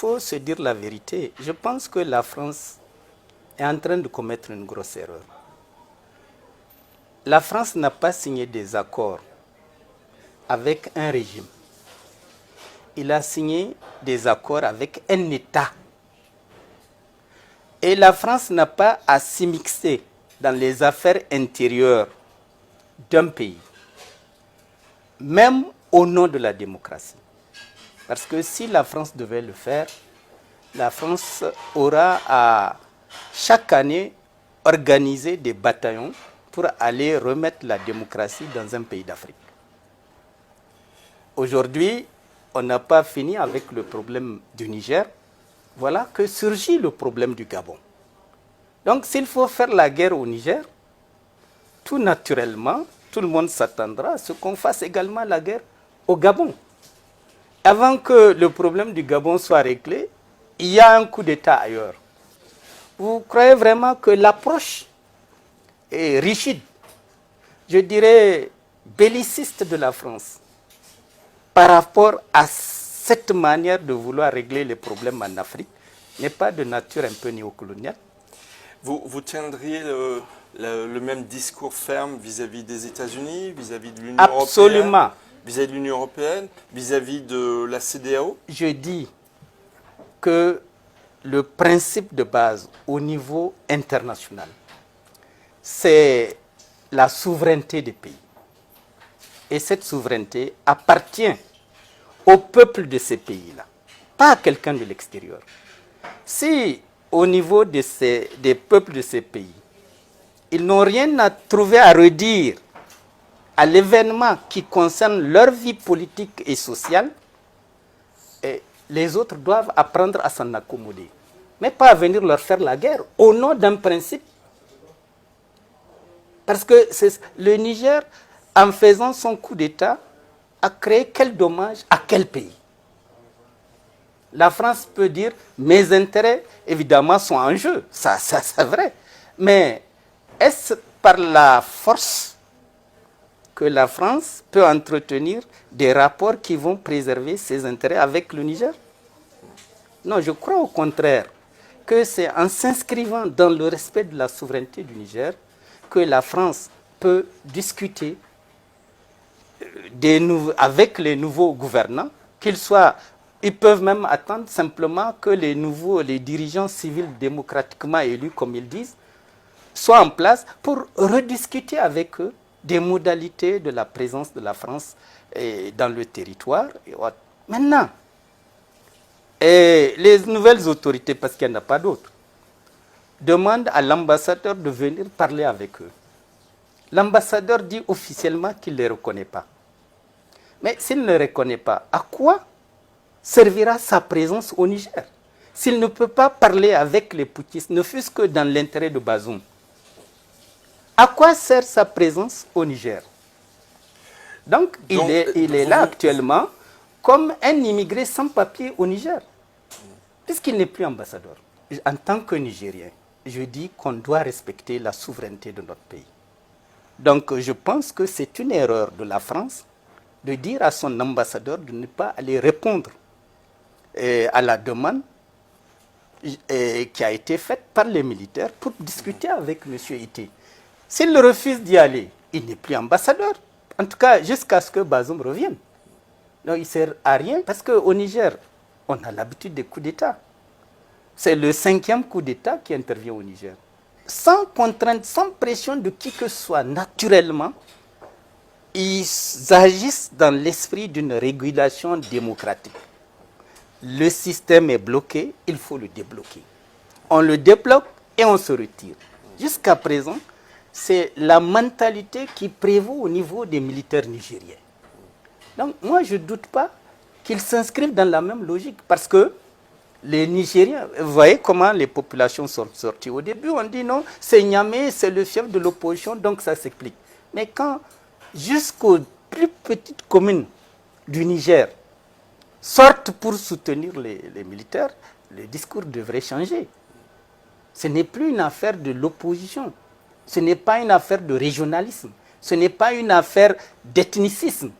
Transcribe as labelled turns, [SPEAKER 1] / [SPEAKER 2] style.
[SPEAKER 1] faut se dire la vérité. Je pense que la France est en train de commettre une grosse erreur. La France n'a pas signé des accords avec un régime. Il a signé des accords avec un État. Et la France n'a pas à s'immiscer dans les affaires intérieures d'un pays, même au nom de la démocratie. Parce que si la France devait le faire, la France aura à chaque année organiser des bataillons pour aller remettre la démocratie dans un pays d'Afrique. Aujourd'hui, on n'a pas fini avec le problème du Niger. Voilà que surgit le problème du Gabon. Donc s'il faut faire la guerre au Niger, tout naturellement, tout le monde s'attendra à ce qu'on fasse également la guerre au Gabon. Avant que le problème du Gabon soit réglé, il y a un coup d'État ailleurs. Vous croyez vraiment que l'approche est rigide, je dirais belliciste de la France, par rapport à cette manière de vouloir régler les problèmes en Afrique, n'est pas de nature un peu néocoloniale?
[SPEAKER 2] Vous tiendriez le même discours ferme vis-à-vis des États-Unis, vis-à-vis de l'Union européenne?
[SPEAKER 1] Absolument.
[SPEAKER 2] Vis-à-vis de l'Union européenne, vis-à-vis de la CEDEAO?
[SPEAKER 1] Je dis que le principe de base au niveau international, c'est la souveraineté des pays. Et cette souveraineté appartient au peuple de ces pays-là, pas à quelqu'un de l'extérieur. Si au niveau des peuples de ces pays, ils n'ont rien à trouver à redire à l'événement qui concerne leur vie politique et sociale, et les autres doivent apprendre à s'en accommoder. Mais pas à venir leur faire la guerre au nom d'un principe. Parce que le Niger, en faisant son coup d'État, a créé quel dommage à quel pays? La France peut dire, mes intérêts, évidemment, sont en jeu. Ça c'est vrai. Mais est-ce par la force que la France peut entretenir des rapports qui vont préserver ses intérêts avec le Niger? Non, je crois au contraire que c'est en s'inscrivant dans le respect de la souveraineté du Niger que la France peut discuter avec les nouveaux gouvernants, ils peuvent même attendre simplement que les dirigeants civils démocratiquement élus, comme ils disent, soient en place pour rediscuter avec eux des modalités de la présence de la France dans le territoire. Maintenant, les nouvelles autorités, parce qu'il n'y en a pas d'autres, demandent à l'ambassadeur de venir parler avec eux. L'ambassadeur dit officiellement qu'il ne les reconnaît pas. Mais s'il ne les reconnaît pas, à quoi servira sa présence au Niger? S'il ne peut pas parler avec les putschistes, ne fût-ce que dans l'intérêt de Bazoum, à quoi sert sa présence au Niger? Donc il est là actuellement comme un immigré sans papier au Niger, puisqu'il n'est plus ambassadeur. En tant que Nigérien, je dis qu'on doit respecter la souveraineté de notre pays. Donc je pense que c'est une erreur de la France de dire à son ambassadeur de ne pas aller répondre à la demande qui a été faite par les militaires pour discuter avec M. Ité. S'il refuse d'y aller, il n'est plus ambassadeur. En tout cas, jusqu'à ce que Bazoum revienne. Donc il ne sert à rien parce qu'au Niger, on a l'habitude des coups d'État. C'est le 5e coup d'État qui intervient au Niger. Sans contrainte, sans pression de qui que ce soit, naturellement, ils agissent dans l'esprit d'une régulation démocratique. Le système est bloqué, il faut le débloquer. On le débloque et on se retire. Jusqu'à présent, c'est la mentalité qui prévaut au niveau des militaires nigériens. Donc moi, je ne doute pas qu'ils s'inscrivent dans la même logique parce que les Nigériens, vous voyez comment les populations sont sorties. Au début, on dit non, c'est Niamey, c'est le chef de l'opposition, donc ça s'explique. Mais quand jusqu'aux plus petites communes du Niger sortent pour soutenir les militaires, le discours devrait changer. Ce n'est plus une affaire de l'opposition. Ce n'est pas une affaire de régionalisme. Ce n'est pas une affaire d'ethnicisme.